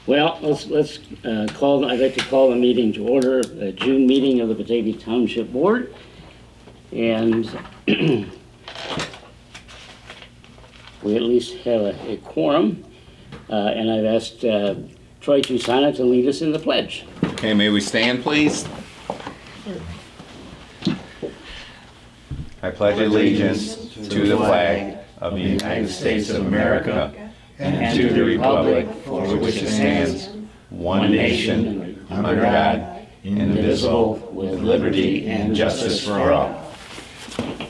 Well, let's call. I'd like to call the meeting to order, the June meeting of the Batavia Township Board, and we at least have a quorum. And I've asked Troy Tusana to lead us in the pledge. Okay, may we stand, please? I pledge allegiance to the flag of the United States of America and to the republic for which it stands, one nation, under God, indivisible, with liberty and justice for all.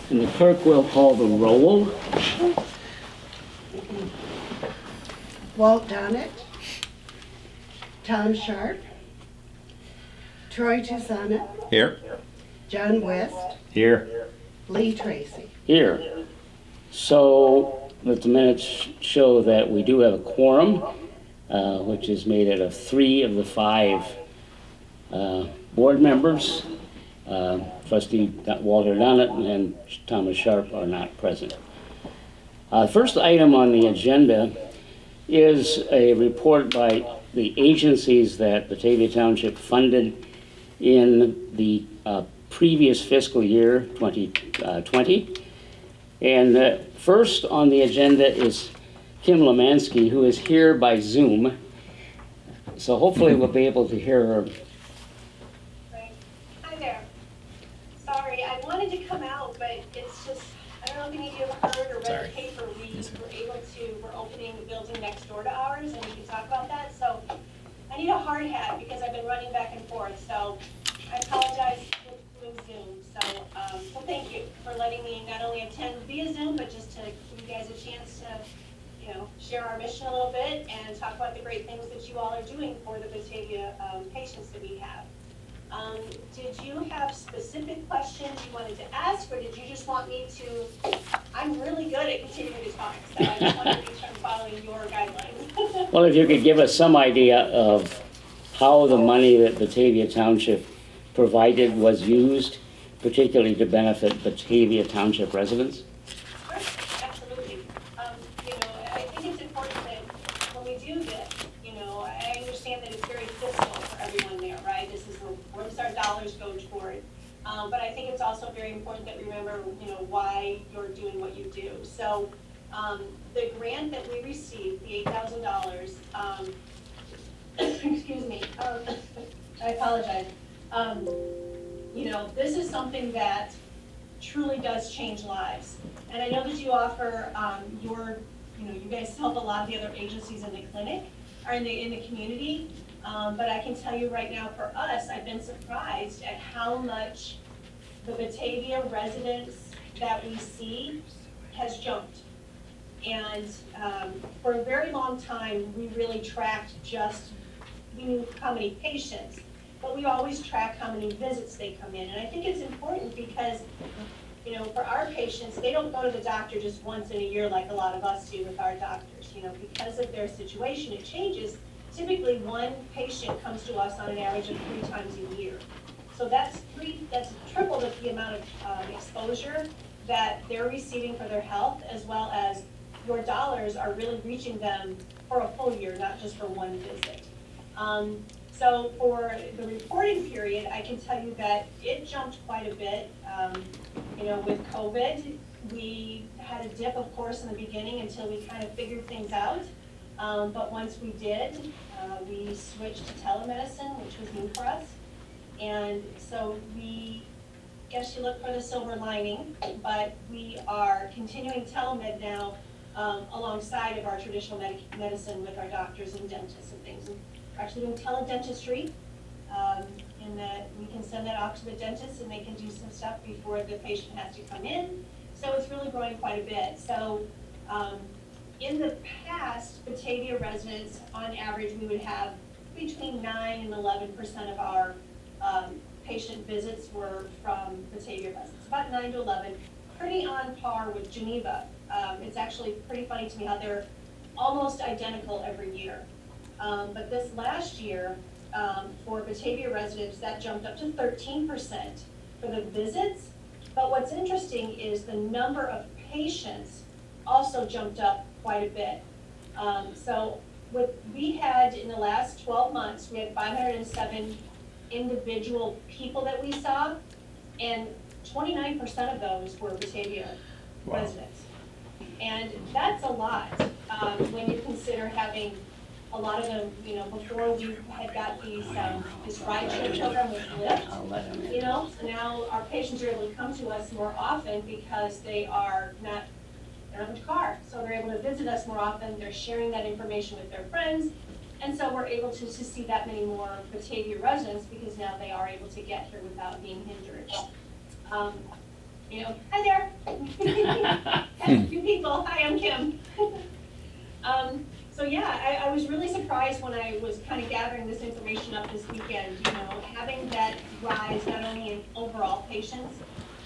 And the clerk will call the roll. Walt Donnet, Tom Sharp, Troy Tusana, Here. John West, Here. Lee Tracy. Here. So let the minutes show that we do have a quorum, which is made out of 3 of the 5 board members. Trustee Walter Donnet and Thomas Sharp are not present. First item on the agenda is a report by the agencies that Batavia Township funded in the previous fiscal year, 2020. And first on the agenda is Kim Lemansky, who is here by Zoom. So hopefully we'll be able to hear her. Right. Hi there. Sorry, I wanted to come out, but it's just, I don't know if any of you have heard or read the paper. We're opening the building next door to ours, and we can talk about that. So I need a hard hat because I've been running back and forth. So I apologize for doing Zoom. So thank you for letting me not only attend via Zoom, but just to give you guys a chance to, share our mission a little bit and talk about the great things that you all are doing for the Batavia patients that we have. Did you have specific questions you wanted to ask, or did you just want me to? I'm really good at continuing to talk, so I just wanted to make sure I'm following your guidelines. Well, if you could give us some idea of how the money that Batavia Township provided was used, particularly to benefit Batavia Township residents. Sure, absolutely. I think it's important that when we do this, I understand that it's very fiscal for everyone there, right? This is where does our dollars go toward? But I think it's also very important that we remember, why you're doing what you do. So the grant that we received, the $8,000, excuse me, I apologize. This is something that truly does change lives. And I know that you offer you guys help a lot of the other agencies in the clinic or in the community. But I can tell you right now, for us, I've been surprised at how much the Batavia residents that we see has jumped. And for a very long time, we really tracked we knew how many patients, but we always track how many visits they come in. And I think it's important because, for our patients, they don't go to the doctor just once in a year like a lot of us do with our doctors. Because of their situation, it changes. Typically, one patient comes to us on an average of 3 times a year. So that's triple the amount of exposure that they're receiving for their health, as well as your dollars are really reaching them for a full year, not just for one visit. So for the reporting period, I can tell you that it jumped quite a bit. With COVID, we had a dip, of course, in the beginning until we kind of figured things out. But once we did, we switched to telemedicine, which was new for us. And so guess you look for the silver lining, but we are continuing telemed now alongside of our traditional medicine with our doctors and dentists and things. We're actually doing teledentistry in that we can send that off to the dentist and they can do some stuff before the patient has to come in. So it's really growing quite a bit. So in the past, Batavia residents, on average, we would have between 9 and 11% of our patient visits were from Batavia residents, about 9 to 11, pretty on par with Geneva. It's actually pretty funny to me how they're almost identical every year. But this last year, for Batavia residents, that jumped up to 13% for the visits. But what's interesting is the number of patients also jumped up quite a bit. So we had in the last 12 months, we had 507 individual people that we saw, and 29% of those were Batavia residents. And that's a lot, when you consider having a lot of them, you know, before we had got this rideshare program with Lyft, you know, so now our patients are able to come to us more often because they don't have a car, so they're able to visit us more often, they're sharing that information with their friends, and so we're able to see that many more Batavia residents because now they are able to get here without being hindered. You know, hi there. A few people, hi, I'm Kim. So yeah, I was really surprised when I was kind of gathering this information up this weekend, you know, having that rise not only in overall patients,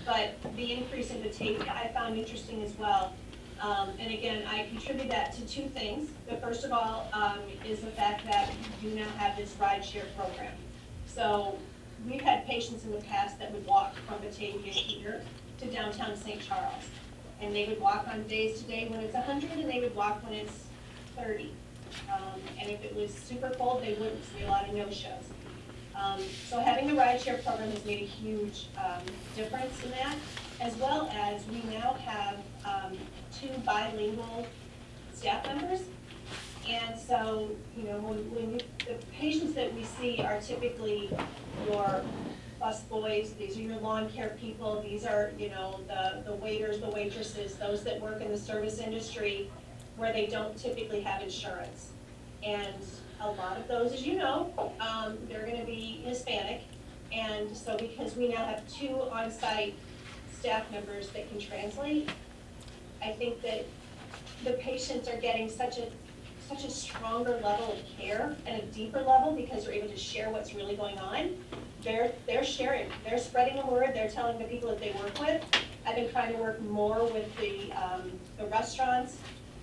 but the increase in Batavia I found interesting as well. And again, I contribute that to two things. The first of all is the fact that we do now have this rideshare program. So we've had patients in the past that would walk from Batavia here to downtown St. Charles. And they would walk on days today when it's 100, and they would walk when it's 30. And if it was super cold, they wouldn't, see a lot of no-shows. So having the rideshare program has made a huge difference in that, as well as we now have 2 bilingual staff members. And so, you know, the patients that we see are typically your bus boys, these are your lawn care people, these are, you know, the waiters, the waitresses, those that work in the service industry where they don't typically have insurance. And a lot of those, as you know, they're gonna be Hispanic. And so because we now have 2 on-site staff members that can translate, I think that the patients are getting such a stronger level of care and a deeper level because they're able to share what's really going on. They're sharing, they're spreading the word, they're telling the people that they work with. I've been trying to work more with the restaurants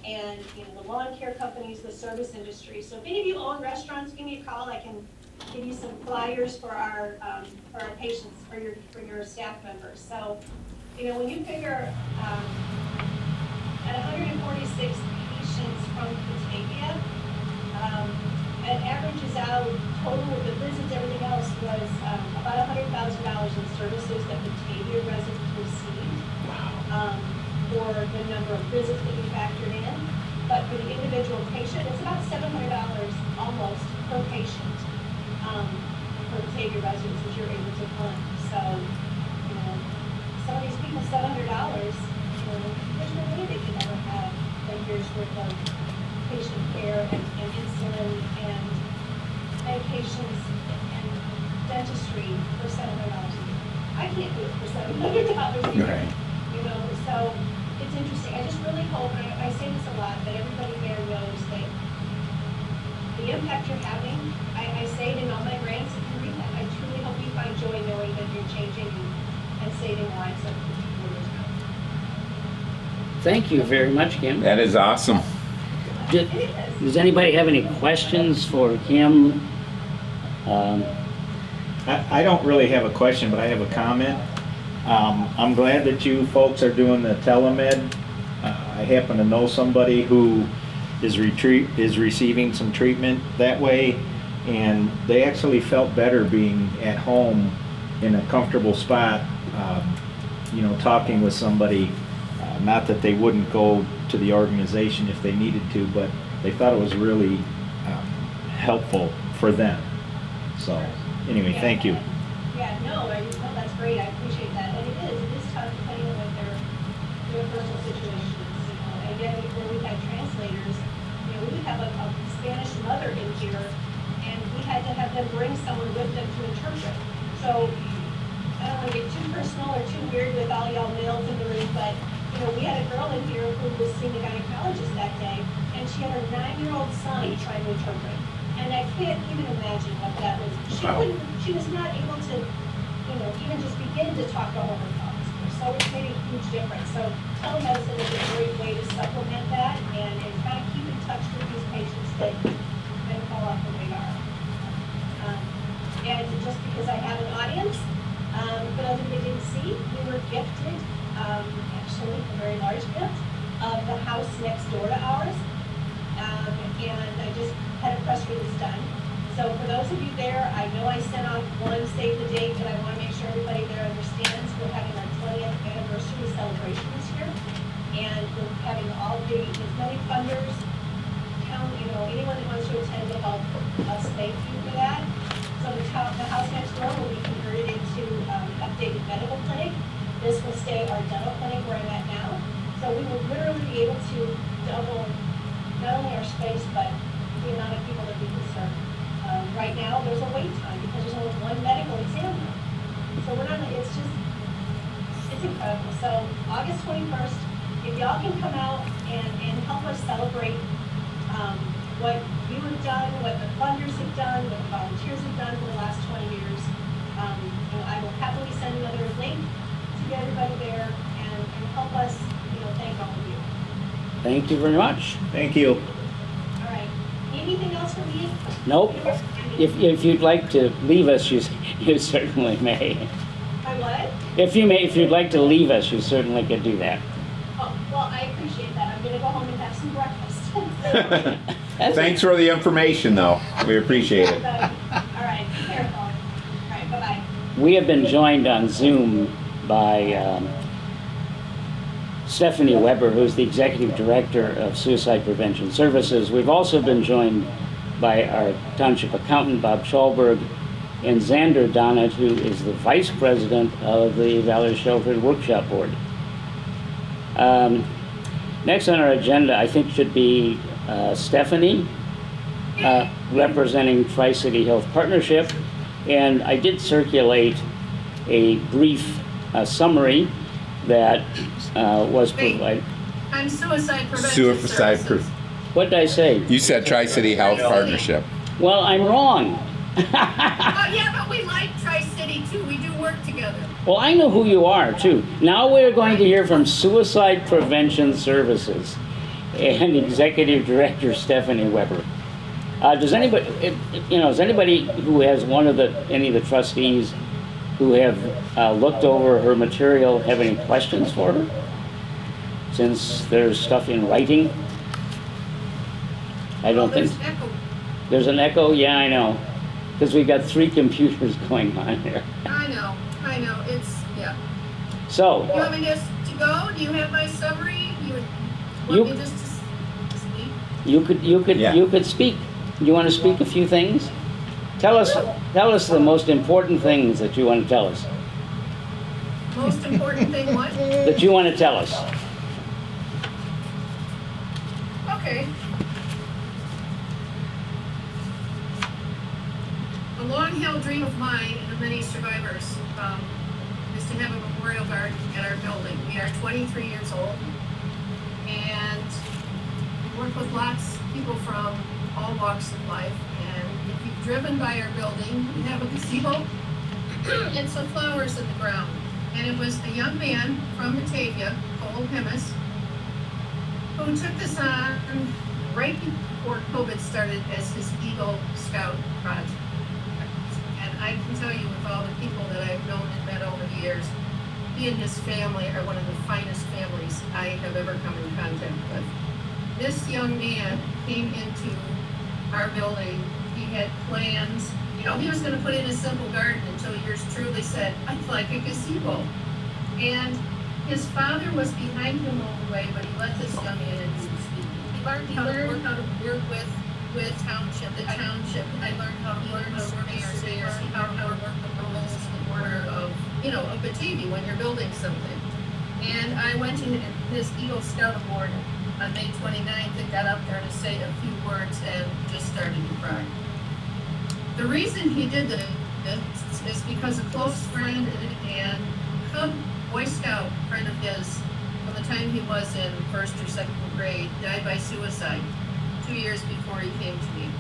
and, you know, the lawn care companies, the service industry. So if any of you own restaurants, give me a call. I can give you some flyers for our patients, for your staff members. So, you know, when you figure at 146 patients from Batavia, it averages out total of the visits, everything else was about $100,000 in services that Batavia residents received. For the number of visits that we factored in. But for the individual patient, it's about $700 almost per patient for Batavia residents that you're able to fund. So, you know, some of these people, $700, you know, there's no way they can ever have a year's worth of patient care and insulin and medications and dentistry for $700 a year. I can't do it for $700 a year. Right. You know, so it's interesting. I just really hope, and I say this a lot, that everybody there knows that the impact you're having, I say it in all my grants, if you read that, I truly hope you find joy knowing that you're changing and saving lives of people. Thank you very much, Kim. That is awesome. Does anybody have any questions for Kim? I don't really have a question, but I have a comment. I'm glad that you folks are doing the telemed. I happen to know somebody who is receiving some treatment that way, and they actually felt better being at home in a comfortable spot, you know, talking with somebody. Not that they wouldn't go to the organization if they needed to, but they thought it was really helpful for them. So anyway, thank you. Yeah, no, that's great. I appreciate that. And it is tough depending on what their personal situation is. You know, and again, when we had translators, you know, we have a Spanish mother in here, and we had to have them bring someone with them to interpret. So I don't want to get too personal or too weird with all y'all males in the room, but you know, we had a girl in here who was seeing a gynecologist that day, and she had her 9-year-old son trying to interpret. And I can't even imagine what that was. She was not able to, you know, even just begin to talk to all her thoughts. So it's made a huge difference. So telemedicine is a great way to supplement that and kind of keep in touch with these patients that fall off the radar. And just because I have an audience, for those of you that didn't see, we were gifted, actually a very large gift, of the house next door to ours. And I just So for those of you there, I know I sent out one save the date, but I want to make sure everybody there understands we're having our 20th anniversary celebration this year. And we're having all the, as many funders, anyone that wants to attend to help us thank you for that. So the house next door will be converted into updated medical clinic. This will stay our dental clinic where I'm at now. So we will literally be able to double not only our space, but the amount of people that we can serve. Right now, there's a wait time because there's only one medical exam room. So we're not, it's incredible. So August 21st, if y'all can come out and help us celebrate what you have done, what the funders have done, what the volunteers have done for the last 20 years, I will happily send another link to get everybody there and help us, thank all of you. Thank you very much. Thank you. All right. Anything else from me? Nope. If you'd like to leave us, you certainly may. My what? If you'd like to leave us, you certainly could do that. Oh, well, I appreciate that. I'm gonna go home and have some breakfast. Thanks for the information, though. We appreciate it. All right, be careful. All right, bye-bye. We have been joined on Zoom by Stephanie Weber, who's the Executive Director of Suicide Prevention Services. We've also been joined by our Township Accountant, Bob Schallberg, and Xander Donnet, who is the Vice President of the Valley Shelter Workshop Board. Next on our agenda, I think, should be Stephanie, representing Tri-City Health Partnership. And I did circulate a brief summary that was provided. I'm Suicide Prevention Suicide Services. What did I say? You said Tri-City Health Partnership. Well, I'm wrong. Oh, yeah, but we like Tri-City too. We do work together. Well, I know who you are, too. Now we're going to hear from Suicide Prevention Services and Executive Director Stephanie Weber. Does anybody, is anybody who has any of the trustees who have looked over her material have any questions for her? Since there's stuff in writing? I don't think. There's echo. There's an echo? Yeah, I know. Because we've got 3 computers going on here. I know. It's, yeah. So, You want me just to go? Do you have my summary? You You- want me just to speak? Yeah. you could speak. You want to speak a few things? Tell us the most important things that you want to tell us. Most important thing, what? That you want to tell us. Okay. A long-held dream of mine and of many survivors is to have a memorial garden at our building. We are 23 years old, and we work with lots of people from all walks of life. And if you've driven by our building, we have a gazebo and some flowers in the ground. And it was a young man from Batavia, Cole Hemis, who took this on right before COVID started as his Eagle Scout project. And I can tell you, with all the people that I've known and met over the years, he and his family are one of the finest families I have ever come in contact with. This young man came into our building. He had plans. He was going to put in a simple garden until yours truly said, "I'd like a gazebo." And his father was behind him all the way, but he let this young man in. He learned how to work with Township, the Township. I learned how to work with surveyors, how to work with the rules and order of Batavia when you're building something. And I went to his Eagle Scout Award on May 29th and got up there to say a few words and just started to cry. The reason he did this is because a close friend and Cub Boy Scout friend of his, from the time he was in 1st or 2nd grade, died by suicide 2 years before he came to me.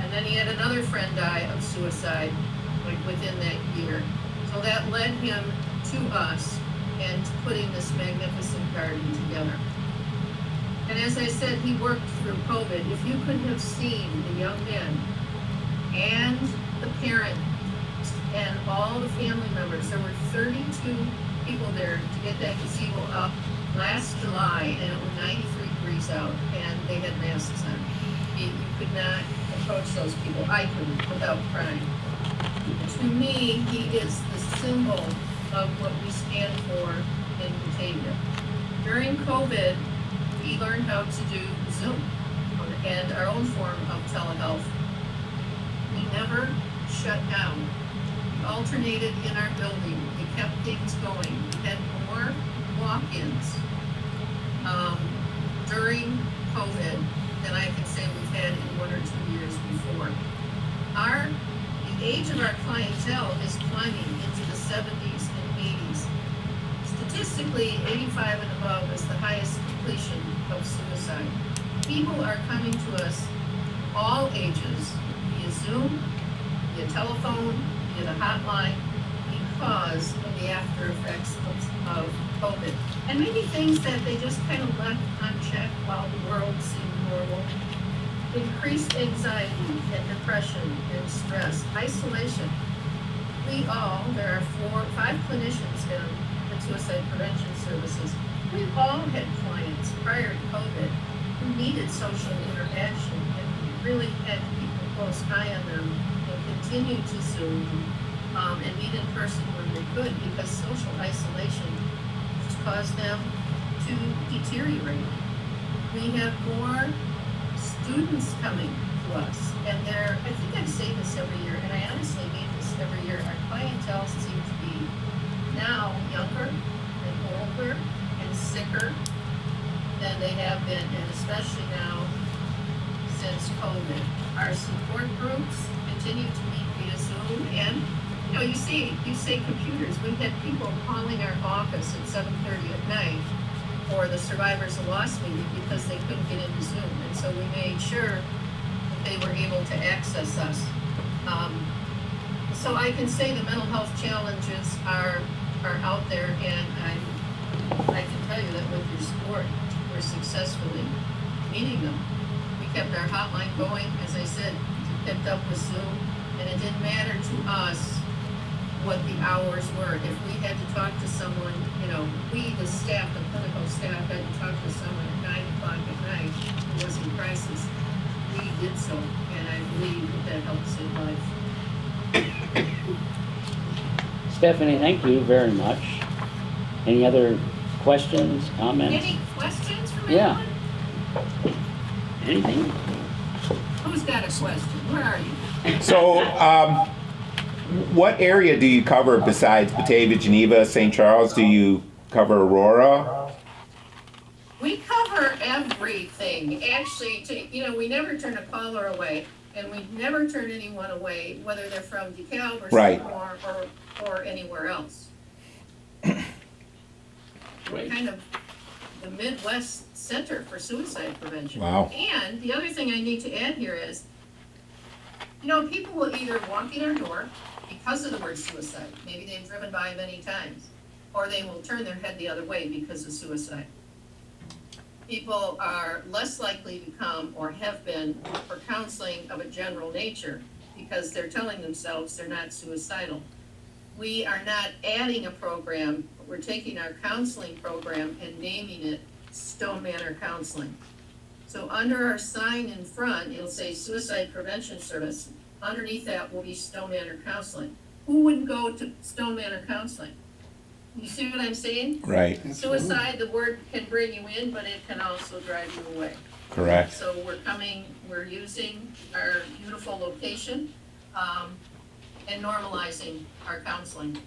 And then he had another friend die of suicide within that year. So that led him to us and to putting this magnificent garden together. And as I said, he worked through COVID. If you could have seen the young men and the parents and all the family members, there were 32 people there to get that gazebo up last July, and it was 93 degrees out, and they had masks on. You could not, approach those people. I couldn't without crying. To me, he is the symbol of what we stand for in Batavia. During COVID, we learned how to do Zoom and our own form of telehealth. We never shut down. We alternated in our building. We kept things going. We had more walk-ins during COVID than I can say we've had in 1 or 2 years before. The age of our clientele is climbing into the 70s and 80s. Statistically, 85 and above is the highest completion of suicide. People are coming to us, all ages, via Zoom, via telephone, via the hotline, because of the after effects of COVID. And maybe things that they just kind of left unchecked while the world seemed normal. Increased anxiety and depression and stress, isolation. There are 5 clinicians in the suicide prevention services. We've all had clients prior to COVID who needed social interaction, and we really had to keep a close eye on them and continue to Zoom and meet in person when they could, because social isolation has caused them to deteriorate. We have more students coming to us, and I think I say this every year, and I honestly mean this every year, our clientele seem to be now younger and older and sicker than they have been, and especially now since COVID. Our support groups continue to meet via Zoom, and you say computers. We've had people calling our office at 7:30 at night for the Survivors of Loss meeting because they couldn't get into Zoom, and so we made sure that they were able to access us. So I can say the mental health challenges are out there, and I can tell you that with your support, we're successfully meeting them. We kept our hotline going, as I said, kept up with Zoom, and it didn't matter to us what the hours were. If we had to talk to someone, we, the staff, the clinical staff, had to talk to someone at 9 o'clock at night who was in crisis, we did so, and I believe that helped save life. Stephanie, thank you very much. Any other questions, comments? Any questions from Yeah. anyone? Anything? Who's got a question? Where are you? So, what area do you cover besides Batavia, Geneva, St. Charles? Do you cover Aurora? We cover everything. Actually, we never turn a caller away, and we never turn anyone away, whether they're from DeKalb or Right. Sycamore or anywhere else. We're kind of the Midwest Center for Suicide Prevention. Wow. And the other thing I need to add here is, people will either walk in our door because of the word suicide. Maybe they've driven by many times, or they will turn their head the other way because of suicide. People are less likely to come, or have been, for counseling of a general nature because they're telling themselves they're not suicidal. We are not adding a program, but we're taking our counseling program and naming it Stone Manor Counseling. So under our sign in front, it'll say Suicide Prevention Service. Underneath that will be Stone Manor Counseling. Who wouldn't go to Stone Manor Counseling? You see what I'm saying? Right. Suicide, the word can bring you in, but it can also drive you away. Correct. So we're using our beautiful location, and normalizing our counseling.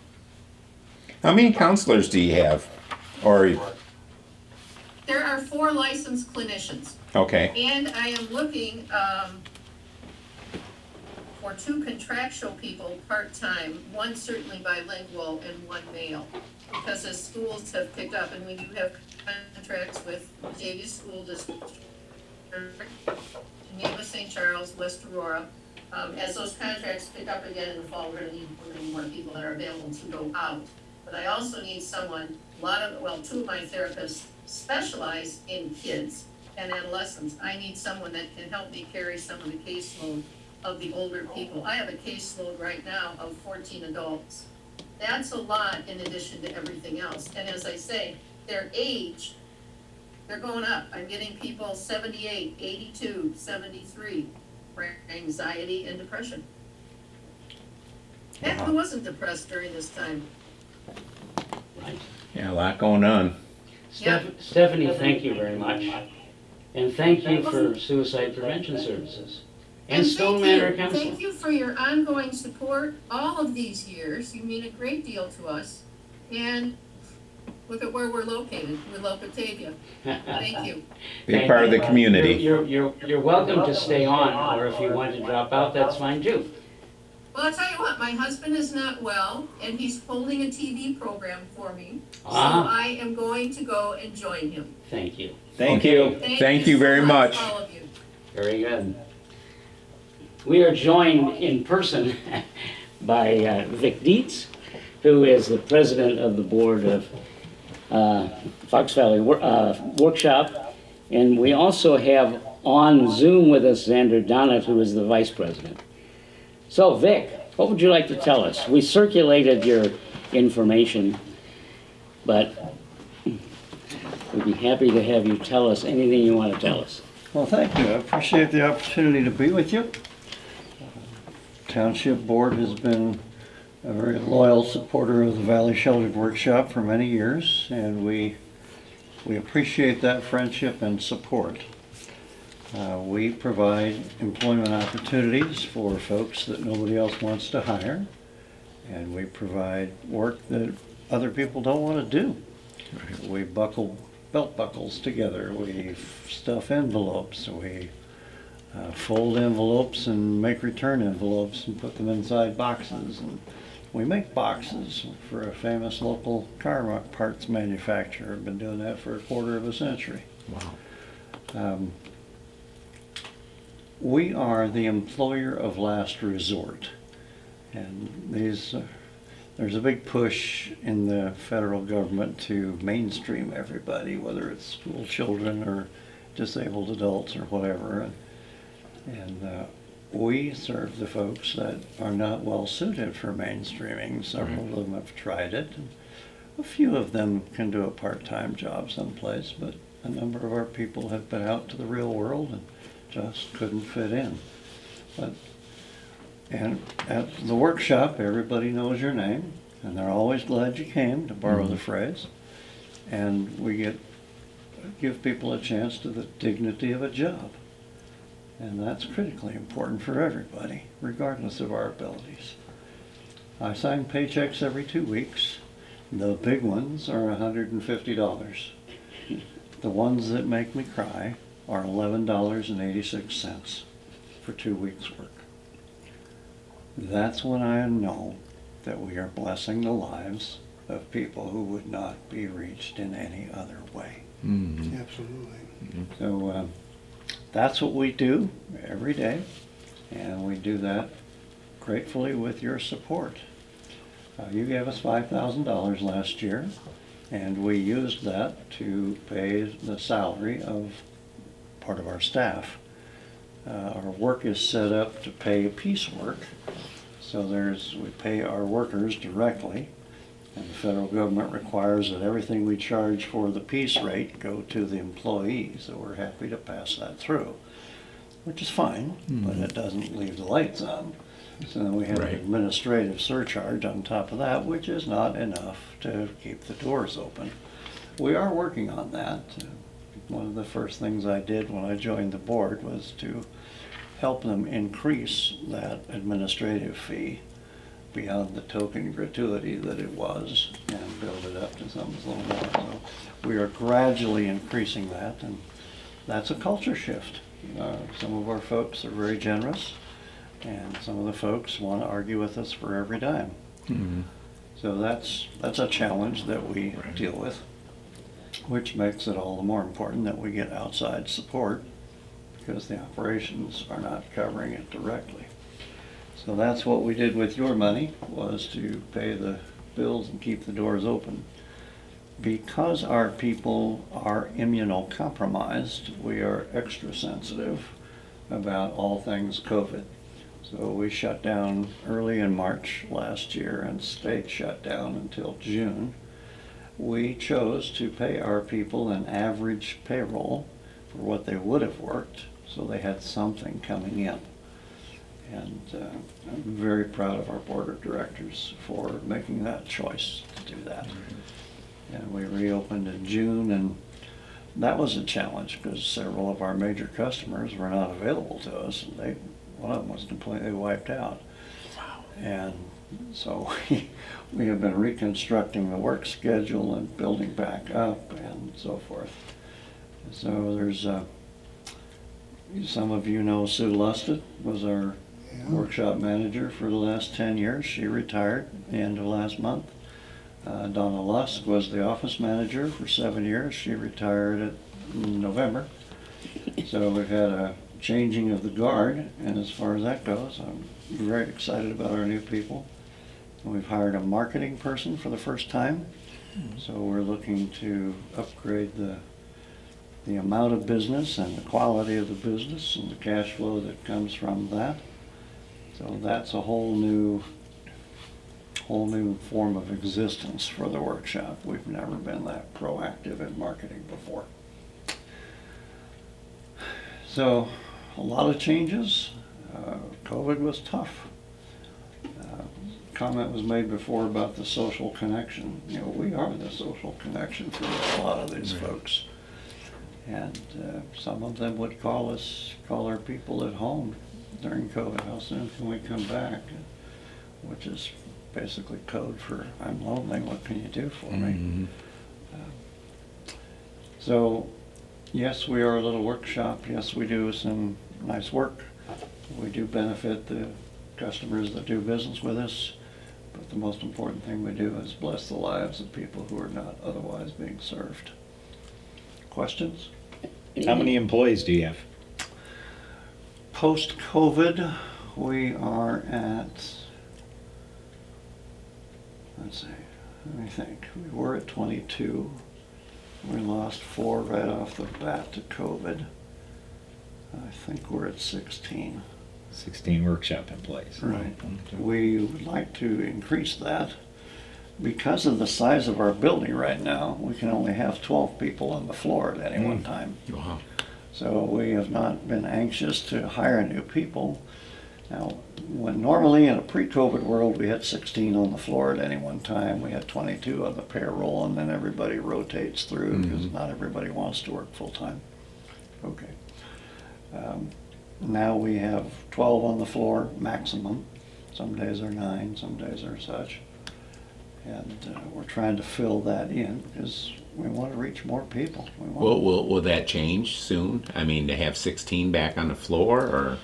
How many counselors do you have? Or, There are 4 licensed clinicians, okay, and I am looking, for 2 contractual people part-time, one certainly bilingual and one male. Because as schools have picked up, and we do have contracts with Batavia School District, Geneva, St. Charles, West Aurora. As those contracts pick up again in the fall, we're gonna need more people that are available to go out. But I also need someone, 2 of my therapists specialize in kids and adolescents. I need someone that can help me carry some of the caseload of the older people. I have a caseload right now of 14 adults. That's a lot in addition to everything else. And as I say, their age, they're going up. I'm getting people 78, 82, 73. anxiety and depression. Heck, who wasn't depressed during this time? Right. Yeah, a lot going on. Stephanie, thank you very much. And thank you for Suicide Prevention Services. And Stone Manor Thank Counseling. you for your ongoing support all of these years. You mean a great deal to us. And look at where we're located. We love Batavia. Thank you. Be a part of the community. You're welcome to stay on, or if you want to drop out, that's fine too. Well, I'll tell you what, my husband is not well, and he's holding a TV program for me. So Ah. I am going to go and join him. Thank you. Thank you. Thank you very so much. all of you. Very good. We are joined in person by Vic Dietz, who is the president of the board of Fox Valley Workshop. And we also have on Zoom with us Xander Donnet, who is the vice president. So Vic, what would you like to tell us? We circulated your information, but we'd be happy to have you tell us anything you want to tell us. Well, thank you. I appreciate the opportunity to be with you. Township Board has been a very loyal supporter of the Valley Sheltered Workshop for many years, and we appreciate that friendship and support. We provide employment opportunities for folks that nobody else wants to hire, and we provide work that other people don't want to do. We buckle belt buckles together, we stuff envelopes, we fold envelopes and make return envelopes and put them inside boxes. And we make boxes for a famous local car parts manufacturer. I've been doing that for a quarter of a century. Wow. We are the employer of last resort, and there's a big push in the federal government to mainstream everybody, whether it's school children or disabled adults or whatever. And we serve the folks that are not well suited for mainstreaming. Several of them have tried it. And a few of them can do a part-time job someplace, but a number of our people have been out to the real world and just couldn't fit in. And at the workshop, everybody knows your name, and they're always glad you came, to borrow the phrase. And we give people a chance to the dignity of a job. And that's critically important for everybody, regardless of our abilities. I sign paychecks every 2 weeks. The big ones are $150. The ones that make me cry are $11.86 for 2 weeks' work. That's when I know that we are blessing the lives of people who would not be reached in any other way. Mm-hmm. Absolutely. So that's what we do every day, and we do that gratefully with your support. You gave us $5,000 last year, and we used that to pay the salary of part of our staff. Our work is set up to pay piecework, so we pay our workers directly, and the federal government requires that everything we charge for the piece rate go to the employee, so we're happy to pass that through, which is fine, but it doesn't leave the lights on. So then we have an administrative surcharge on top of that, which is not enough to keep the doors open. We are working on that. One of the first things I did when I joined the board was to help them increase that administrative fee beyond the token gratuity that it was and build it up to something a little more. So we are gradually increasing that, and that's a culture shift. Some of our folks are very generous, and some of the folks want to argue with us for every dime. Mm-hmm. So that's a challenge that we deal with, which makes it all the more important that we get outside support, because the operations are not covering it directly. So that's what we did with your money, was to pay the bills and keep the doors open. Because our people are immunocompromised, we are extra sensitive about all things COVID. So we shut down early in March last year and stayed shut down until June. We chose to pay our people an average payroll for what they would have worked, so they had something coming in. And I'm very proud of our board of directors for making that choice to do that. And we reopened in June, and that was a challenge because several of our major customers were not available to us, and one of them was completely wiped out. And so we have been reconstructing the work schedule and building back up and so forth. So there's some of you know Sue Lusted was our workshop manager for the last 10 years. She retired at the end of last month. Donna Lusk was the office manager for 7 years. She retired in November. So we've had a changing of the guard, and as far as that goes, I'm very excited about our new people. We've hired a marketing person for the first time, so we're looking to upgrade the amount of business and the quality of the business and the cash flow that comes from that. So that's a whole new form of existence for the workshop. We've never been that proactive in marketing before. So a lot of changes. COVID was tough. Comment was made before about the social connection. You know, we are the social connection for a lot of these folks. And some of them would call our people at home during COVID, how soon can we come back? Which is basically code for, I'm lonely, what can you do for me? So, yes, we are a little workshop. Yes, we do some nice work. We do benefit the customers that do business with us. But the most important thing we do is bless the lives of people who are not otherwise being served. Questions? How many employees do you have? Post-COVID, we are at, let's see, let me think. We were at 22. We lost 4 right off the bat to COVID. I think we're at 16. 16 workshop employees. Right. We would like to increase that. Because of the size of our building right now, we can only have 12 people on the floor at any one time. Wow. So we have not been anxious to hire new people. Now, when normally in a pre-COVID world, we had 16 on the floor at any one time. We had 22 on the payroll, and then everybody rotates through because not everybody wants to work full-time. Okay. Now we have 12 on the floor maximum. Some days are 9, some days are such. And we're trying to fill that in because we want to reach more people. Will that change soon? I mean, to have 16 back on the floor, or?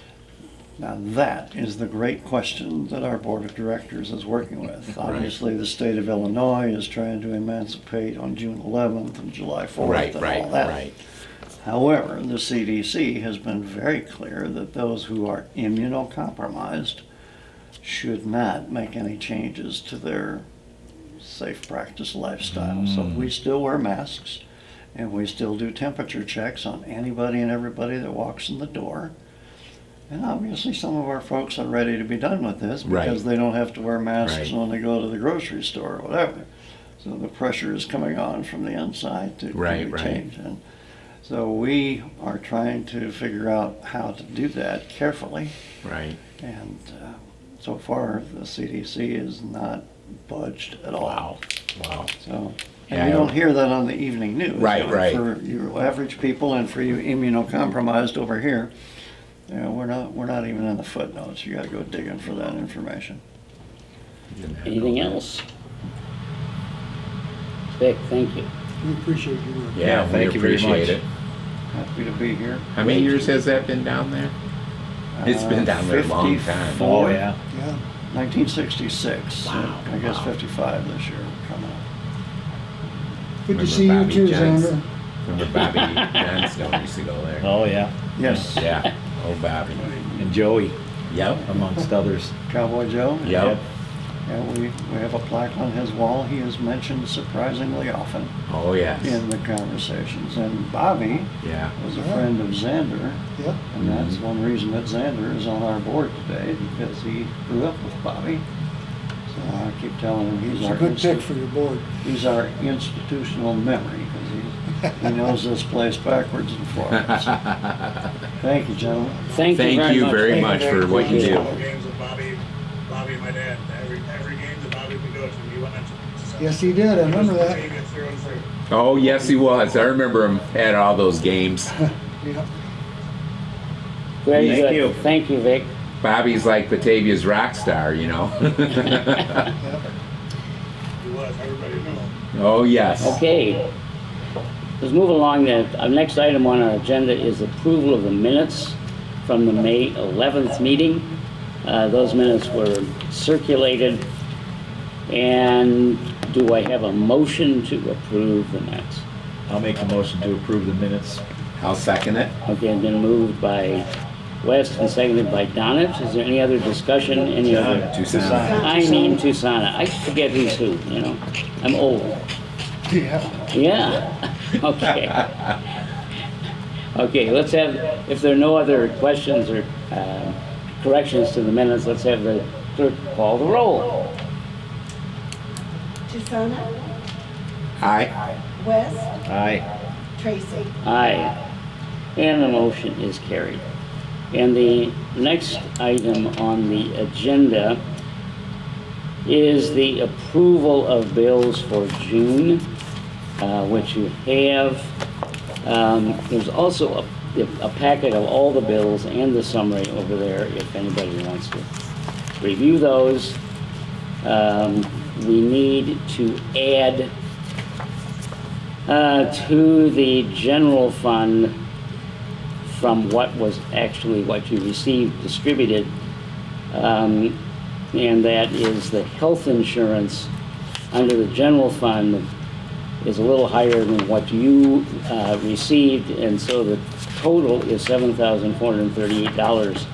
Now that is the great question that our board of directors is working with. Obviously, the state of Illinois is trying to emancipate on June 11th and July 4th and all that. Right. However, the CDC has been very clear that those who are immunocompromised should not make any changes to their safe practice lifestyle. So we still wear masks, and we still do temperature checks on anybody and everybody that walks in the door. And obviously some of our folks are ready to be done with this because they don't have to wear masks when they go to the grocery store or whatever. So the pressure is coming on from the inside to change. And so we are trying to figure out how to do that carefully. Right. And so far the CDC is not budged at all. Wow. So, and you don't hear that on the evening news. Right. For you average people and for you immunocompromised over here, we're not even in the footnotes. You got to go digging for that information. Anything else? Vic, thank you. We appreciate your work. Yeah, thank you very appreciate much. it. Happy to be here. How many years has that been down there? It's been down there a long time. 54. Oh, yeah. Yeah. 1966. Wow, I guess wow. 55 this year coming up. Good to Remember see you Bobby too, Jones? Xander. Remember Bobby Johnstone used to go there? Oh, yeah. Yes. Yeah. Oh, Bobby. And Joey, Yep. amongst others. Cowboy Joe. Yep. Yeah, we have a plaque on his wall. He is mentioned surprisingly often Oh, yes. in the conversations. And Bobby Yeah. was a friend of Xander, Yep. and that's one reason that Xander is on our board today, because he grew up with Bobby. So I keep telling him It's a good pick for your board. he's our institutional memory, because he knows this place backwards and forwards. Thank you, gentlemen. Thank you very much. for what you do. Games with Bobby and my dad. Every game that Bobby would go to, he went to. Yes, he did, I remember that. Through and through. Oh, yes, he was. I remember him at all those games. Yeah. Very Thank good. you. Thank you, Vic. Bobby's like Batavia's rock star, you know? He was. Everybody knew him. Oh, yes. Okay. Let's move along then. Our next item on our agenda is approval of the minutes from the May 11th meeting. Those minutes were circulated. And do I have a motion to approve the minutes? I'll make a motion to approve the minutes. I'll second it. Okay, been moved by West and seconded by Donich. Is there any other discussion? Any other? Tucson. I mean Tucsona. I forget who's who, you know. I'm old. Yeah. Yeah. Okay. Okay, let's have, if there are no other questions or corrections to the minutes, let's have the clerk call the roll. Susanna, Aye. West, Aye. Tracy. Aye. And the motion is carried. And the next item on the agenda is the approval of bills for June, which you have. There's also a packet of all the bills and the summary over there if anybody wants to review those. We need to add to the general fund from what was actually what you received distributed, and that is the health insurance under the general fund is a little higher than what you received, and so the total is $7,438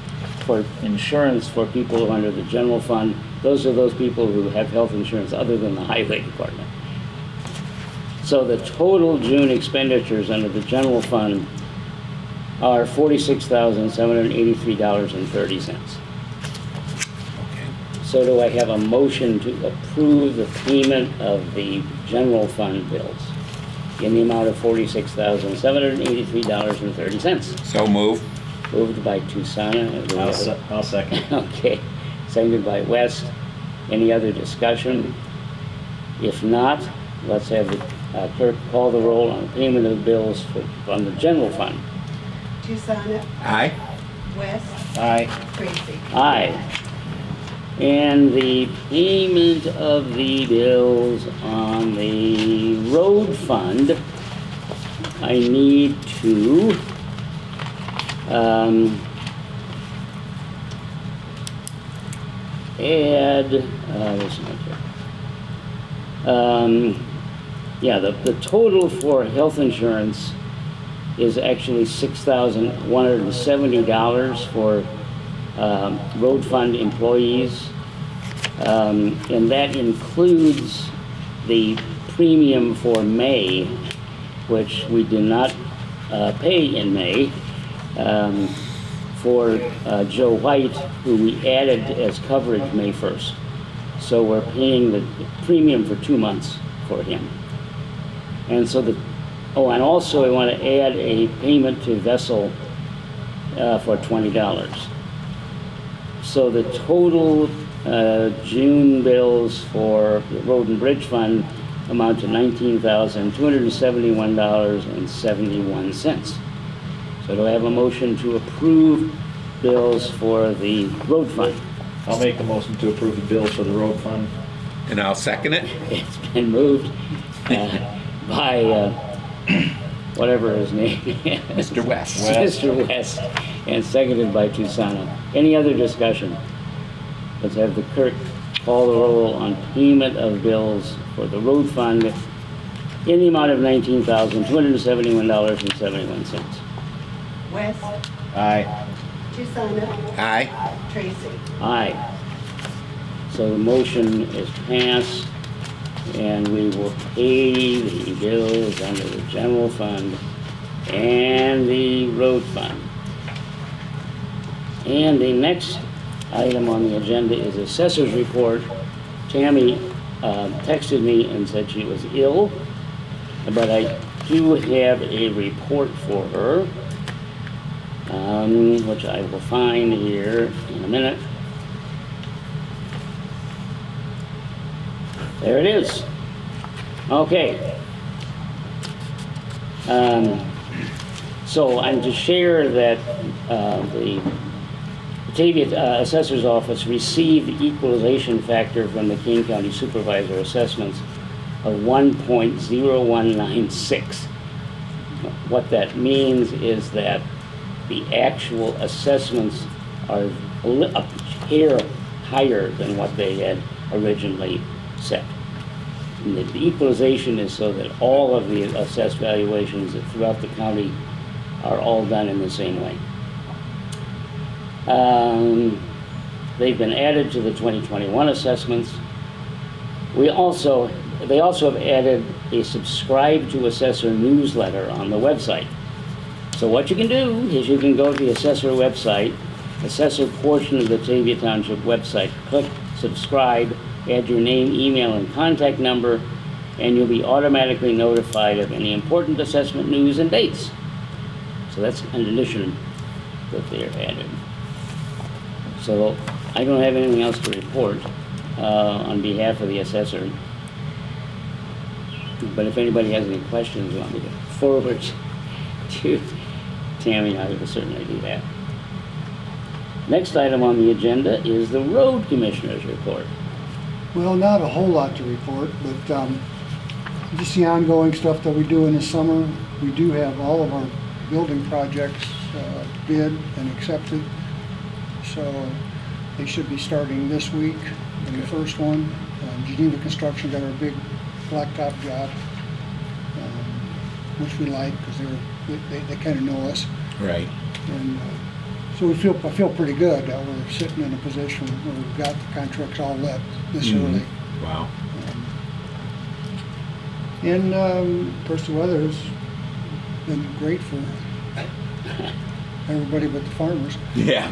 for insurance for people who are under the general fund. Those are those people who have health insurance other than the highway department. So the total June expenditures under the general fund are $46,783.30. So do I have a motion to approve the payment of the general fund bills in the amount of $46,783.30? So move. Moved by Tucsona. I'll second. Okay, seconded by West. Any other discussion? If not, let's have the clerk call the roll on the payment of the bills from the general fund. Susanna, Aye. West, Aye. Tracy. Aye. And the payment of the bills on the road fund, I need to add, where's my check? Yeah, the total for health insurance is actually $6,170 for road fund employees. And that includes the premium for May, which we did not pay in May, for Joe White, who we added as coverage May 1st. So we're paying the premium for 2 months for him. And so and also I want to add a payment to Vessel for $20. So the total June bills for the Road and Bridge Fund amount to $19,271.71. So do I have a motion to approve bills for the road fund? I'll make a motion to approve the bills for the road fund. And I'll second it. It's been moved by whatever his name is. Mr. West. Mr. West, and seconded by Tucsona. Any other discussion? Let's have the clerk call the roll on payment of bills for the road fund in the amount of $19,271.71. West, Aye. Susanna, Aye. Tracy. Aye. So the motion is passed, and we will pay the bills under the general fund and the road fund. And the next item on the agenda is Assessors Report. Tammy texted me and said she was ill, but I do have a report for her. which I will find here in a minute. There it is. Okay. So I'm to share that the Batavia Assessor's Office received the equalization factor from the King County Supervisor assessments of 1.0196. What that means is that the actual assessments are a hair higher than what they had originally set. And the equalization is so that all of the assessed valuations throughout the county are all done in the same way. They've been added to the 2021 assessments. They also have added a subscribe to assessor newsletter on the website. So what you can do is you can go to the assessor website, assessor portion of the Batavia Township website, click subscribe, add your name, email, and contact number, and you'll be automatically notified of any important assessment news and dates. So that's an addition that they're added. So I don't have anything else to report on behalf of the assessor. But if anybody has any questions, you want me to forward to Tammy, I will certainly do that. Next item on the agenda is the road commissioner's report. Well, not a whole lot to report, but just the ongoing stuff that we do in the summer. We do have all of our building projects bid and accepted. So they should be starting this week in the first one. Geneva Construction got our big blacktop job, which we like because they kind of know us. Right. And so I feel pretty good that we're sitting in a position where we've got the contracts all let this early. Wow. And of course the weather's been great for everybody but the farmers. Yeah.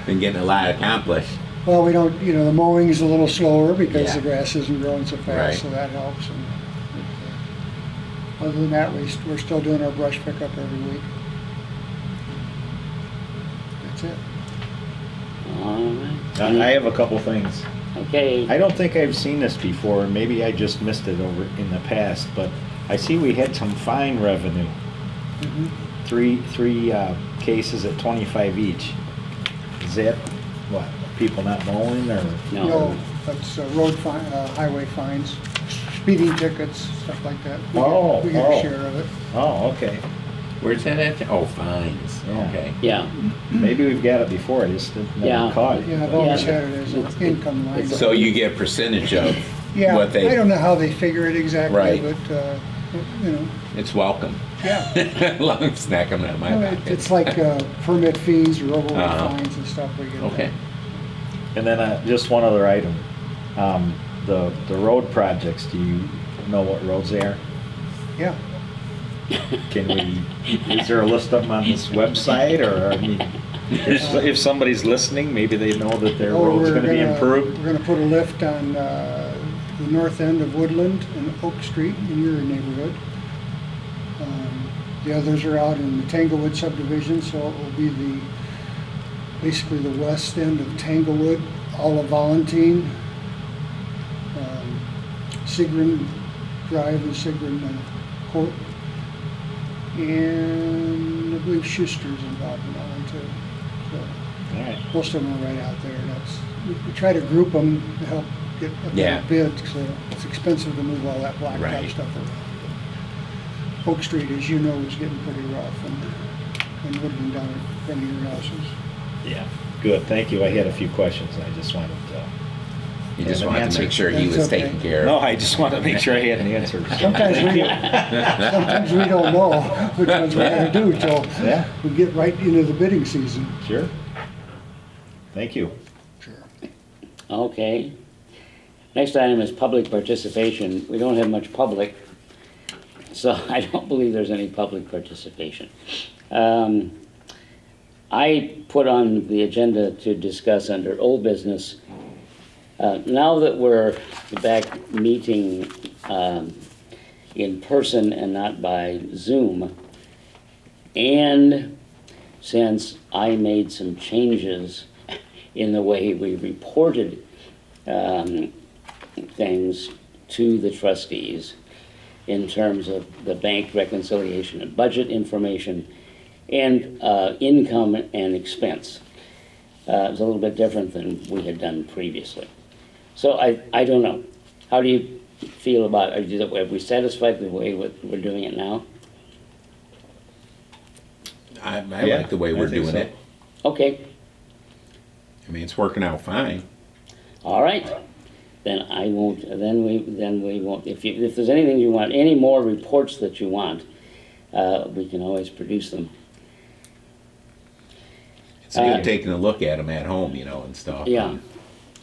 Been getting a lot accomplished. Well, we don't, the mowing's a little slower because the Yeah. grass isn't growing so fast, Right. so that helps. And other than that, we're still doing our brush pickup every week. That's it. All right. I have a couple things. Okay. I don't think I've seen this before, maybe I just missed it over in the past, but I see we had some fine revenue. Three cases at 25 each. Is that what? People not mowing or? No, that's highway fines, speeding tickets, stuff like that. We get a share of it. Oh, okay. Where's that at? Oh, fines. Yeah. Okay. Yeah. Maybe we've got it before, I just didn't Yeah. never caught it. Yeah, I've always had it as an income line. So you get a percentage of Yeah, what they. I don't know how they figure it exactly, Right. but, It's welcome. yeah. Long as it's not coming out of my Well, pocket. It's like permit fees or override Uh-huh. fines and stuff we get. Okay. And then just one other item. The road projects, do you know what roads they are? Yeah. Is there a list of them on this website, or, I mean, if somebody's listening, maybe they know that their road's gonna be improved? We're gonna put a lift on the north end of Woodland and Oak Street in your neighborhood. The others are out in the Tanglewood subdivision, so it will be basically the west end of Tanglewood, all of Valentine, Sigrid Drive and Sigrid Court. And I believe Schuster's involved in that one too. So All right. most of them are right out there. We try to group them to help get a Yeah. better bid, so it's expensive to move all that blacktop Right. stuff around. Oak Street, as you know, is getting pretty rough, and Woodland down in front of your houses. Yeah, good, thank you. I had a few questions, I just wanted to. You just have an wanted to answer. make sure he That's was okay. taken care of. No, I just wanted to make sure I had an answer. Sometimes we don't know which ones we're gonna do till Yeah. we get right into the bidding season. Sure. Thank you. Sure. Okay. Next item is public participation. We don't have much public, so I don't believe there's any public participation. I put on the agenda to discuss under old business, now that we're back meeting in person and not by Zoom, And since I made some changes in the way we reported things to the trustees in terms of the bank reconciliation and budget information and income and expense. It was a little bit different than we had done previously. So I don't know. How do you feel about it? Are we satisfied with the way we're doing it now? I Yeah, like the way I we're think doing so. it. Okay, I mean, it's working out fine. all right. Then I won't, then we won't, if there's anything you want, any more reports that you want, we can always produce them. It's good taking a look at them at home, you know, and stuff. Yeah,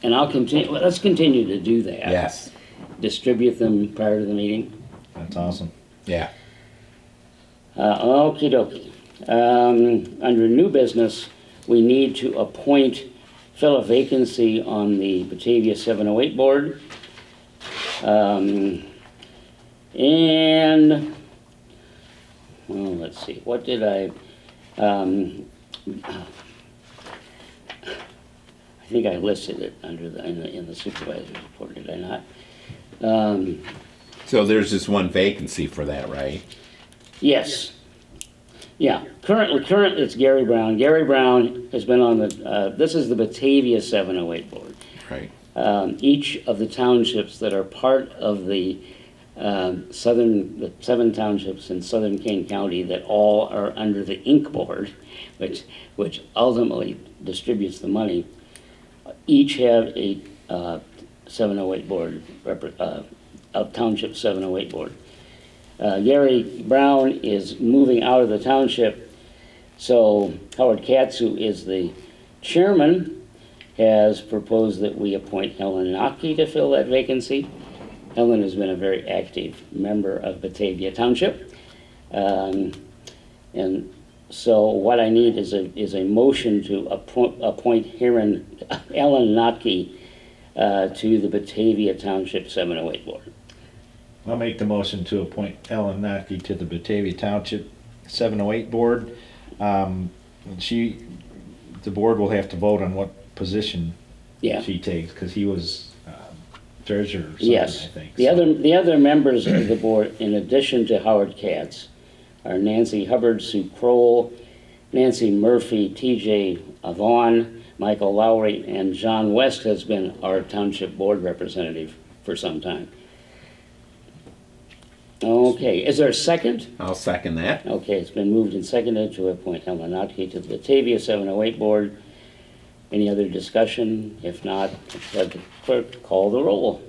and I'll continue, let's continue to do that. Yes. Distribute them prior to the meeting. That's awesome. Yeah. Okey dokey. Under new business, we need to fill a vacancy on the Batavia 708 board. And, well, let's see, what did I think I listed it under in the supervisor's report, did I not? So there's just one vacancy for that, right? Yes. Yeah, currently it's Gary Brown. Gary Brown has been on this is the Batavia 708 board. Right. Each of the townships that are part of the the 7 townships in southern Kane County that all are under the Inc. board, which ultimately distributes the money, each have a 708 board, a township 708 board. Gary Brown is moving out of the township, so Howard Katz, who is the chairman, has proposed that we appoint Helen Notke to fill that vacancy. Helen has been a very active member of Batavia Township. And so what I need is a motion to appoint Ellen Notke to the Batavia Township 708 board. I'll make the motion to appoint Ellen Notke to the Batavia Township 708 board. The board will have to vote on what position Yeah. she takes, because he was treasurer or something, Yes. I think. The other members of the board, in addition to Howard Katz, are Nancy Hubbard, Sue Kroll, Nancy Murphy, T.J. Vaughn, Michael Lowry, and John West has been our township board representative for some time. Okay, is there a second? I'll second that. Okay, it's been moved and seconded to appoint Helen Notke to the Batavia 708 board. Any other discussion? If not, let the clerk call the roll.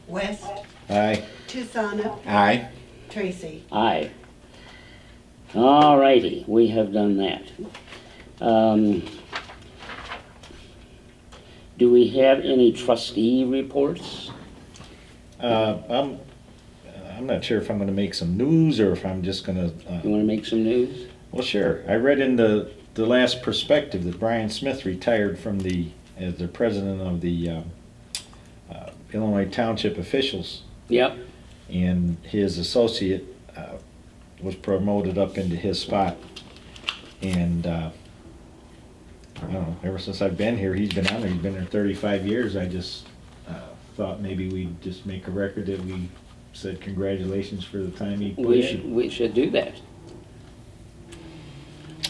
West, Aye. Chisana, Aye. Tracy. Aye. All righty, we have done that. Do we have any trustee reports? I'm not sure if I'm gonna make some news or if I'm just gonna, You want to make some news? well, sure. I read in the last perspective that Brian Smith retired from as the president of the Illinois Township officials, Yep. and his associate was promoted up into his spot. And I don't know, ever since I've been here, he's been on there, he's been there 35 years. I just thought maybe we'd just make a record that we said congratulations for the time he put in. We should do that.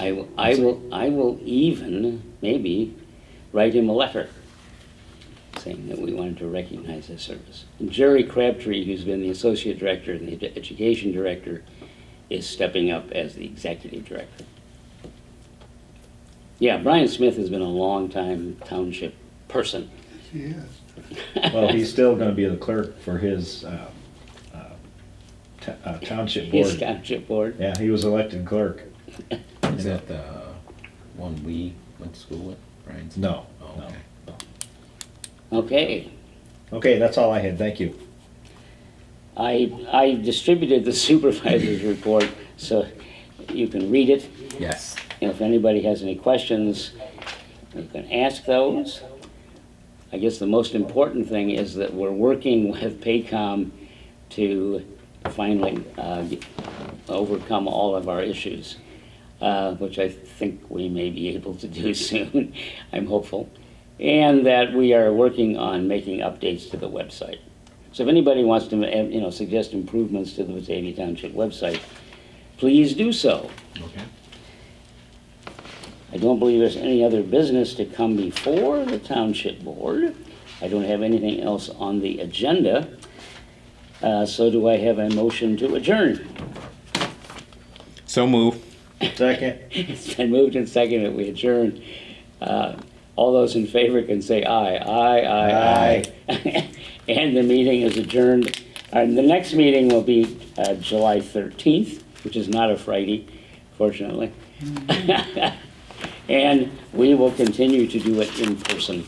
I will even maybe write him a letter saying that we wanted to recognize his service. And Jerry Crabtree, who's been the associate director and the education director, is stepping up as the executive director. Yeah, Brian Smith has been a long-time township person. Yes. Well, he's still gonna be the clerk for his township board. His township board. Yeah, he was elected clerk. Is that the one we went to school with, Brian's? No, Oh, no. okay. Okay. Okay, that's all I had, thank you. I distributed the supervisor's report so you can read it. Yes. And if anybody has any questions, you can ask those. I guess the most important thing is that we're working with Paycom to finally overcome all of our issues. which I think we may be able to do soon. I'm hopeful. And that we are working on making updates to the website. So if anybody wants to, suggest improvements to the Batavia Township website, please do so. Okay. I don't believe there's any other business to come before the Township Board. I don't have anything else on the agenda. So do I have a motion to adjourn? So move. Second. It's been moved and seconded that we adjourn. All those in favor can say aye. Aye, aye. And the meeting is adjourned. The next meeting will be July 13th, which is not a Friday, fortunately. And we will continue to do it in person.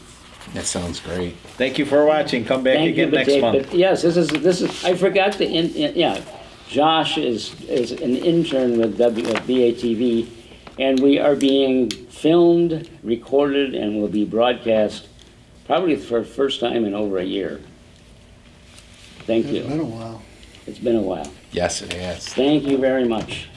That sounds great. Thank you for watching. Come back Thank you, again next Batavia. month. But yes, this is, I forgot to, yeah, Josh is an intern with BATV, and we are being filmed, recorded, and will be broadcast probably for the first time in over a year. Thank It's been you. a while. It's been a while. Yes, it has. Thank you very much.